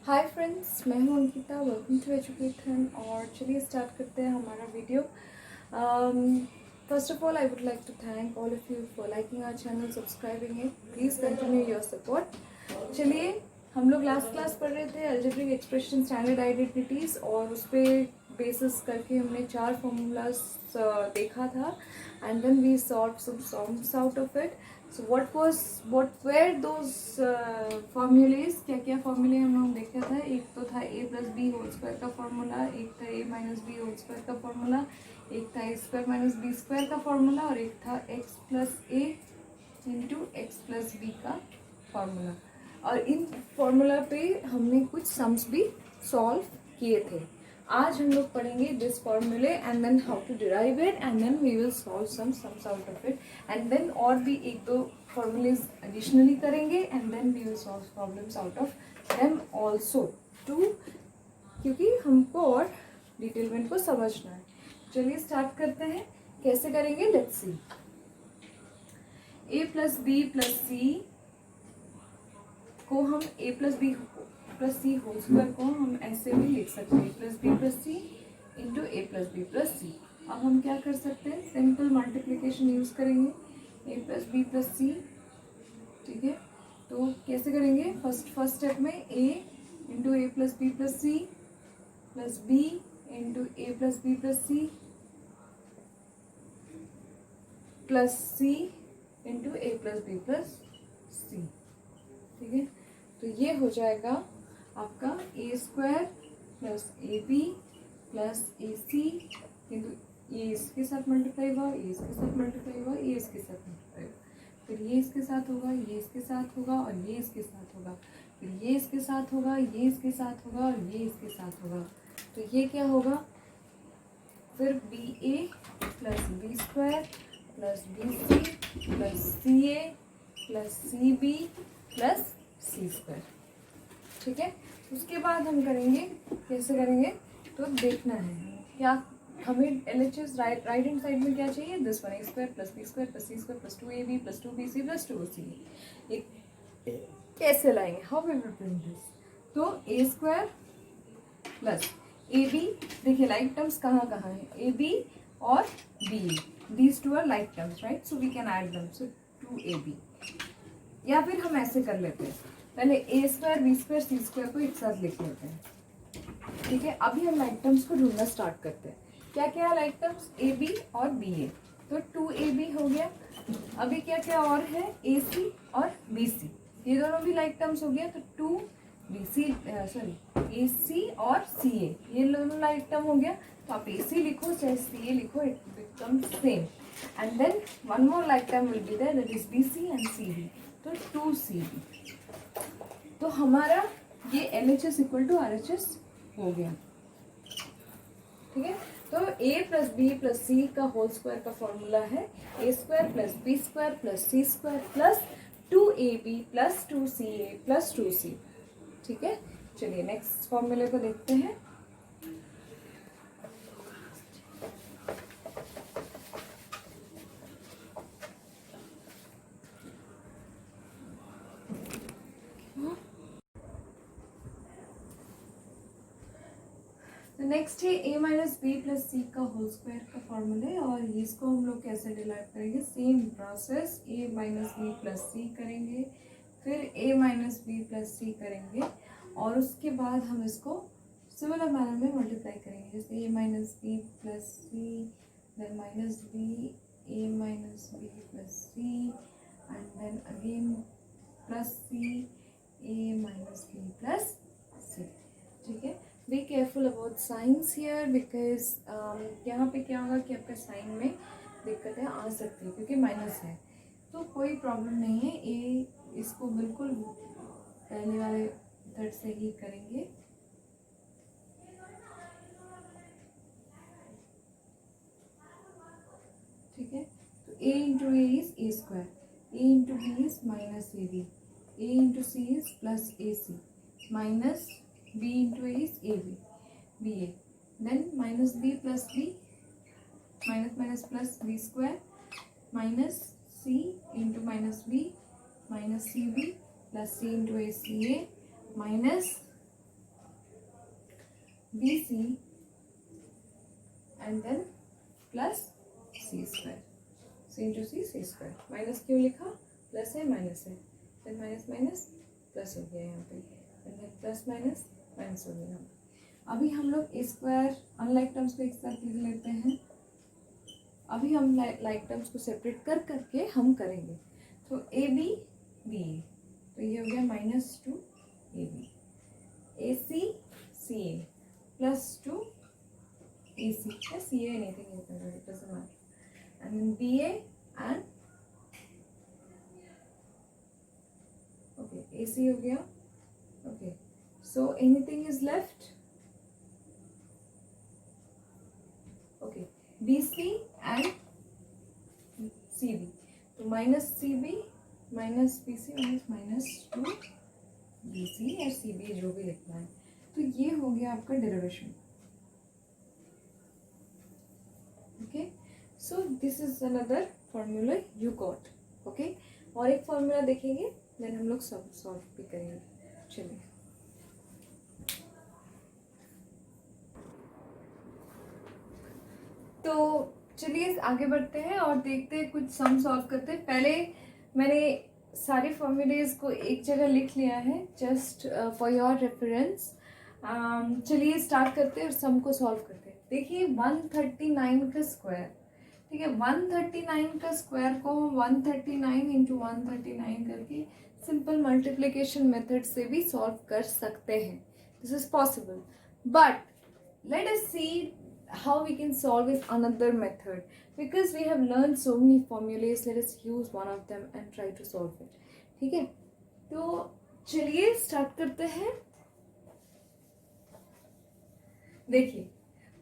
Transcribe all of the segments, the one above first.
Hi friends, मैं हूं Ankita. Welcome to education. और चलिए स्टार्ट करते हैं हमारा video. First of all I would like to thank all of you for liking our channel, subscribing it. Please continue your support. चलिए, हम लोग लास्ट क्लास पढ़ रहे थे अलजेब्रिक एक्सप्रेशन, स्टैंडर्ड आइडेंटिटीज़, और उस पर बेसिस करके हमने 4 फॉर्मूलाज देखा था and then we solve some solves out of it. So what were those formulas? क्या क्या फॉर्मूले हम लोग देखा था? एक तो था a plus B whole square का फॉर्मूला, एक था a minus B whole square का फॉर्मूला, एक था a square minus B square का फॉर्मूला, और एक था x plus A into X plus B का फॉर्मूला। और इन फॉर्मूला पे हमने कुछ सम्स भी सॉल्व किए थे। आज हम लोग पढ़ेंगे दिस फॉर्मूले and then how to derive it and then we will solve some sums out of it and then और भी एक दो फॉर्मूलेज एडिशनली करेंगे and then we will solve problems out of them also too, क्योंकि हमको और डिटेलमेंट को समझना है। चलिए स्टार्ट करते हैं। कैसे करेंगे, let's see. a plus B plus C को हम a plus B plus C whole square को हम ऐसे भी लिख सकते हैं, plus B plus C into A plus B plus C. अब हम क्या कर सकते हैं, सिंपल मल्टीप्लिकेशन यूज करेंगे, A plus B plus C. ठीक है, तो कैसे करेंगे? फर्स्ट स्टेप में a into A plus B plus C plus B into A plus B plus C plus C into A plus B plus C. ठीक है, तो ये हो जाएगा आपका A square plus A B plus A C into ये इसके साथ मल्टीप्लाई हुआ, ये इसके साथ मल्टीप्लाई हुआ, ये इसके साथ मल्टीप्लाई हुआ, फिर ये इसके साथ होगा, ये इसके साथ होगा, और ये इसके साथ होगा, फिर ये इसके साथ होगा, ये इसके साथ होगा, और ये इसके साथ होगा। तो ये क्या होगा फिर, B A plus B square plus B C plus C A plus C B plus C square. ठीक है, उसके बाद हम करेंगे, कैसे करेंगे तो देखना है क्या हमें LHS राइट हैंड साइड में क्या चाहिए, this one, A square plus B square plus C square plus 2ab plus 2bc plus 2c। कैसे लाएंगे, how we will print this? तो A square plus A B, देखिए लाइक टर्म्स कहाँ कहाँ है, ए बी और B, these two are like terms, right? So we can add them, so 2ab। या फिर हम ऐसे कर लेते हैं, पहले A square B square C square को एक साथ लिख लेते हैं। ठीक है, अभी हम लाइक टर्म्स को ढूंढना स्टार्ट करते हैं। क्या क्या है लाइक टर्म्स? ए बी और बी ए, तो 2ab हो गया। अभी क्या क्या और है, ए सी और बी सी, ये दोनों भी लाइक टर्म्स हो गया, तो 2bc सॉरी ए सी और सी ए, ये दोनों लाइक टर्म हो गया। तो आप ए सी लिखो चाहे सी ए लिखो, it becomes same. And then one more like term will be there, that is B C and C B, तो 2cb। तो हमारा ये LHS इक्वल टू RHS हो गया। ठीक है, तो a plus B plus C का होल स्क्वायर का फॉर्मूला है A square plus B square plus C square plus 2ab plus 2ca plus 2c। ठीक है, चलिए नेक्स्ट फॉर्मूले को देखते हैं। नेक्स्ट है a minus B plus C का होल स्क्वायर का फॉर्मूला, और इसको हम लोग कैसे डिराइव करेंगे, same process, a minus B plus C करेंगे, फिर a minus B plus C करेंगे, और उसके बाद हम इसको सिमिलर मैनर में मल्टीप्लाई करेंगे, जैसे a minus B plus C then minus B a minus B plus C and then again plus C a minus B plus C. ठीक है, be careful about signs here, because यहाँ पे क्या होगा कि आपका साइन में दिक्कतें आ सकती है क्योंकि माइनस है, तो कोई प्रॉब्लम नहीं है। इसको बिल्कुल पहले वाले मेथड से ही करेंगे। ठीक है, तो a into A is A square, a into B is minus A B, a into C is plus A C minus b into a is ab, ba, then minus b plus b, minus minus plus b square minus c into minus b minus cb plus c into a ca minus BC and then plus C square. C into C, C square. Minus क्यों लिखा? Plus है minus है, फिर minus minus plus हो गया यहाँ पे, फिर प्लस माइनस माइनस हो गया। अभी हम लोग ए स्क्वायर अनलाइक टर्म्स को एक साथ लिख लेते हैं। अभी हम लाइक टर्म्स को सेपरेट कर करके हम करेंगे। तो ए बी बी ए, तो ये हो गया -2 ए B, A C C A plus 2 A C या C A, anything it doesn't matter, and then B A and okay A C हो गया। Okay, so anything is left. Okay, B C and C B, तो minus C B minus B C minus 2 B C या C B, जो भी लिखना है। तो ये हो गया आपका derivation. Okay, so this is another formula you got. Okay, और एक फॉर्मूला देखेंगे, देन हम लोग सब सॉल्व भी करेंगे। चलिए, तो चलिए आगे बढ़ते हैं और देखते हैं, कुछ सम सॉल्व करते हैं। पहले मैंने सारे फॉर्मूलेज को एक जगह लिख लिया है, जस्ट फॉर योर रेफरेंस। चलिए स्टार्ट करते हैं और सम को सॉल्व करते हैं। देखिए 139 का स्क्वायर, ठीक है, 139 का स्क्वायर को हम 139 इंटू 139 करके सिंपल मल्टीप्लिकेशन मेथड से भी सॉल्व कर सकते हैं। This is possible, but let us see how we can solve with another method, because we have learned so many formulas. Let us use one of them and try to solve it. ठीक है, तो चलिए start करते हैं। देखिए,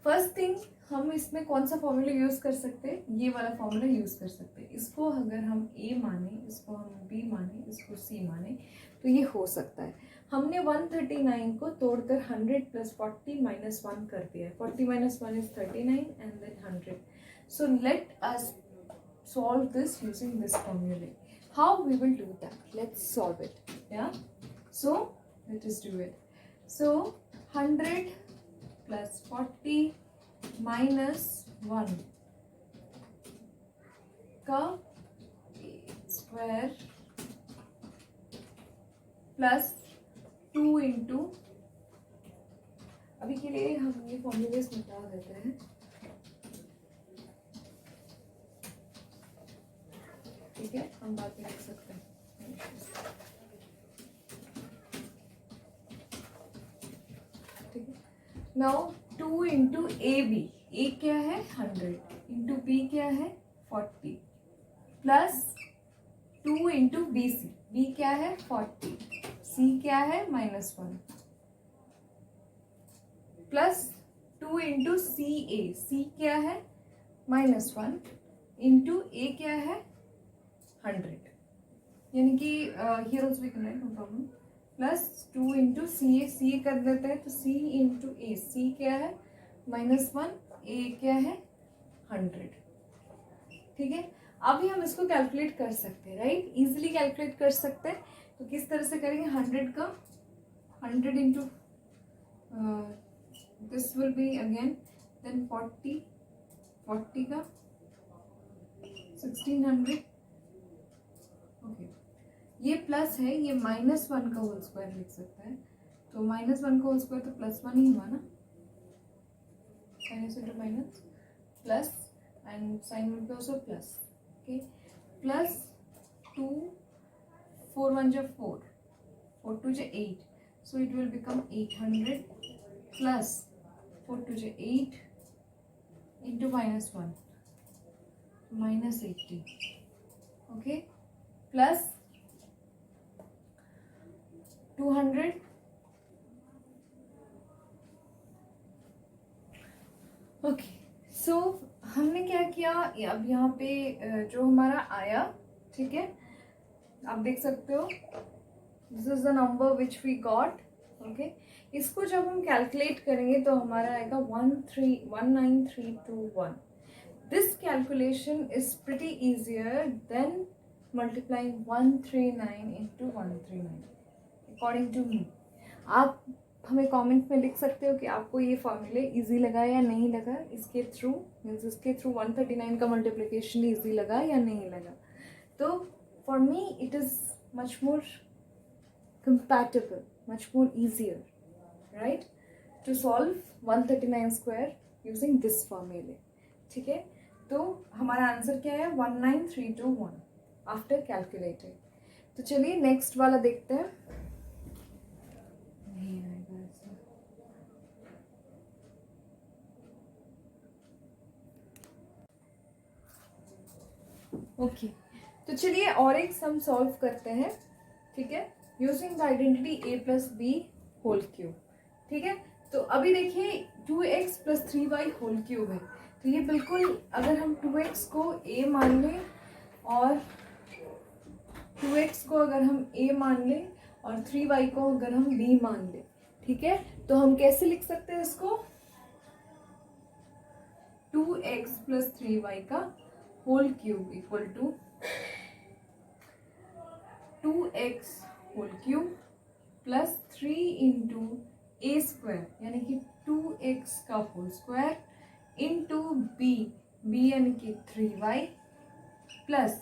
first thing, हम इसमें कौन सा फॉर्मूला यूज कर सकते हैं? ये वाला फॉर्मूला यूज कर सकते हैं। इसको अगर हम ए माने, इसको हम बी माने, इसको सी माने, तो ये हो सकता है। हमने 139 को तोड़कर 100 प्लस 40 माइनस 1 कर दिया है। 40 minus 1 is 39 and then 100। So let us solve this using this formula. How we will do that? Let's solve it. Yeah. So let us do it. So 100 plus 40 minus 1 का square plus 2 into, अभी के लिए हम ये formulas मिटा देते हैं। ठीक है, हम बाद में लिख सकते हैं। ठीक है, now 2 into A B, A क्या है 100 इंटू बी क्या है 40 plus 2 into B C, B क्या है 40, सी क्या है -1 प्लस 2 इंटू सी ए, सी क्या है -1 इंटू ए क्या है 100, यानी कि here also we can write, no problem, plus 2 into C A, C कर देते हैं तो सी इंटू ए, सी क्या है -1, ए क्या है 100। ठीक है, अभी हम इसको कैलकुलेट कर सकते हैं, राइट, इजीली कैलकुलेट कर सकते हैं। तो किस तरह से करेंगे? 100 का 100 into this will be again, then 40 का 1600। ओके, ये प्लस है, ये -1 का होल स्क्वायर लिख सकता है, तो -1 का होल स्क्वायर तो +1 ही हुआ ना, minus into minus plus and sign will be also plus. Okay, plus 2 4 1 जा 4, 4 2 जा 8, so it will become 800 plus 4 2 जा 8 into -1 -80, okay, plus 200 ओके। सो हमने क्या किया, अब यहाँ पे जो हमारा आया, ठीक है, आप देख सकते हो, this is the number which we got. Okay, इसको जब हम कैलकुलेट करेंगे तो हमारा आएगा 19321। This calculation is pretty easier than multiplying 139 into 139 according to me. आप हमें कमेंट में लिख सकते हो कि आपको ये फॉर्मूले इजी लगा या नहीं लगा, इसके थ्रू मीन्स इसके थ्रू 139 का मल्टीप्लिकेशन इजी लगा या नहीं लगा. तो for me it is much more compatible, much more easier, right, to solve 139 square using this formula. ठीक है, तो हमारा आंसर क्या है 19321 आफ्टर कैलकुलेटिंग. तो चलिए नेक्स्ट वाला देखते हैं. नहीं आएगा ऐसा. ओके, तो चलिए और एक सम सॉल्व करते हैं. ठीक है, using the identity a plus B whole cube. ठीक है, तो अभी देखिए 2x plus 3y whole cube है. तो ये बिल्कुल अगर हम 2x को a मान लें और 2x को अगर हम a मान लें और 3y को अगर हम b मान लें, ठीक है, तो हम कैसे लिख सकते हैं इसको 2x प्लस 3y का whole cube equal to 2x whole cube plus 3 into A square यानी कि 2x का होल स्क्वायर इंटू बी यानी कि 3y प्लस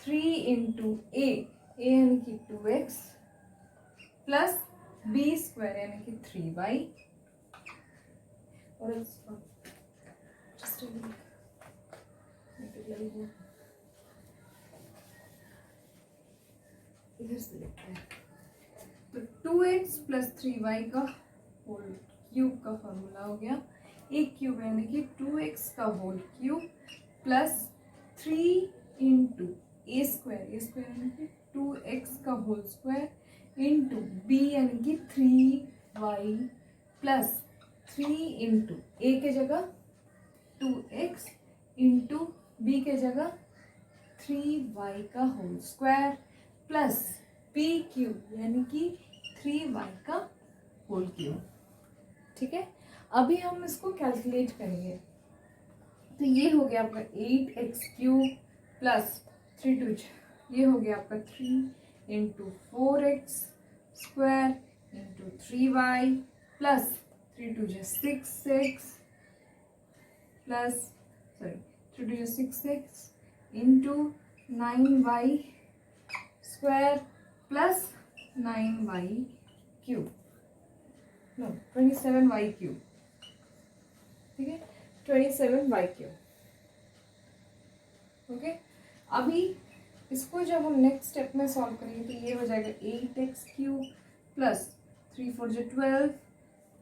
3 इंटू ए यानी कि 2x प्लस बी स्क्वायर यानी कि 3y. और इधर से लिखते हैं. तो 2x प्लस 3y का होल क्यूब का फॉर्मूला हो गया एक क्यूब यानी कि 2x का whole cube plus 3 into A square यानी कि 2x का होल स्क्वायर इंटू बी यानी कि 3y प्लस 3 इंटू ए के जगह 2x इंटू बी के जगह 3y का whole square plus B cube यानी कि 3y का होल क्यूब. ठीक है, अभी हम इसको कैलकुलेट करेंगे. तो ये हो गया आपका 8x क्यूब प्लस 3 2 ये हो गया आपका 3 into 4x square into 3y plus 3 2 6x plus 3 2 6x into 9y square plus 9y cube, no 27y cube. ठीक है, 27y क्यूब. ओके, अभी इसको जब हम नेक्स्ट स्टेप में सॉल्व करेंगे तो ये हो जाएगा 8x cube plus 3 4 12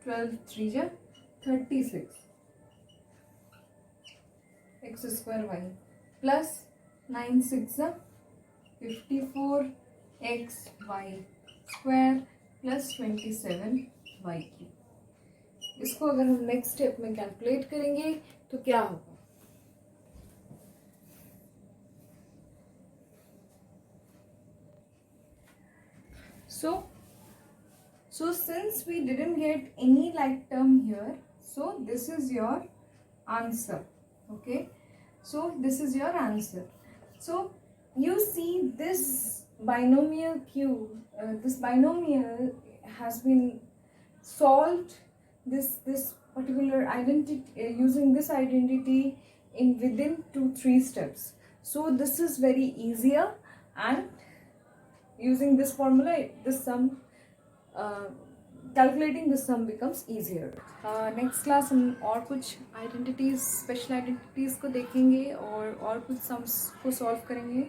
12 3 36 x square y plus 9 6 54 x y square plus 27y cube. इसको अगर हम नेक्स्ट स्टेप में कैलकुलेट करेंगे तो क्या होगा. So since we didn't get any like term here, so this is your answer. Okay, so this is your answer. So you see this binomial cube, this binomial has been solved this particular identity using this identity in within 2-3 steps. So this is very easier, and using this formula this sum calculating this sum becomes easier. Next class हम और कुछ identities special identities को देखेंगे और कुछ sums को solve करेंगे.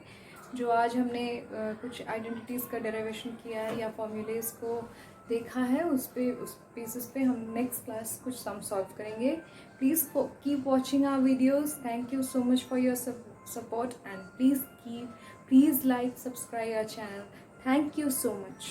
जो आज हमने कुछ आइडेंटिटीज़ का डेरिवेशन किया है या फॉर्मूलेज को देखा है उस बेसिस पे हम नेक्स्ट क्लास कुछ सम सॉल्व करेंगे. Please keep watching our videos. Thank you so much for your support, and please like, subscribe our channel. Thank you so much.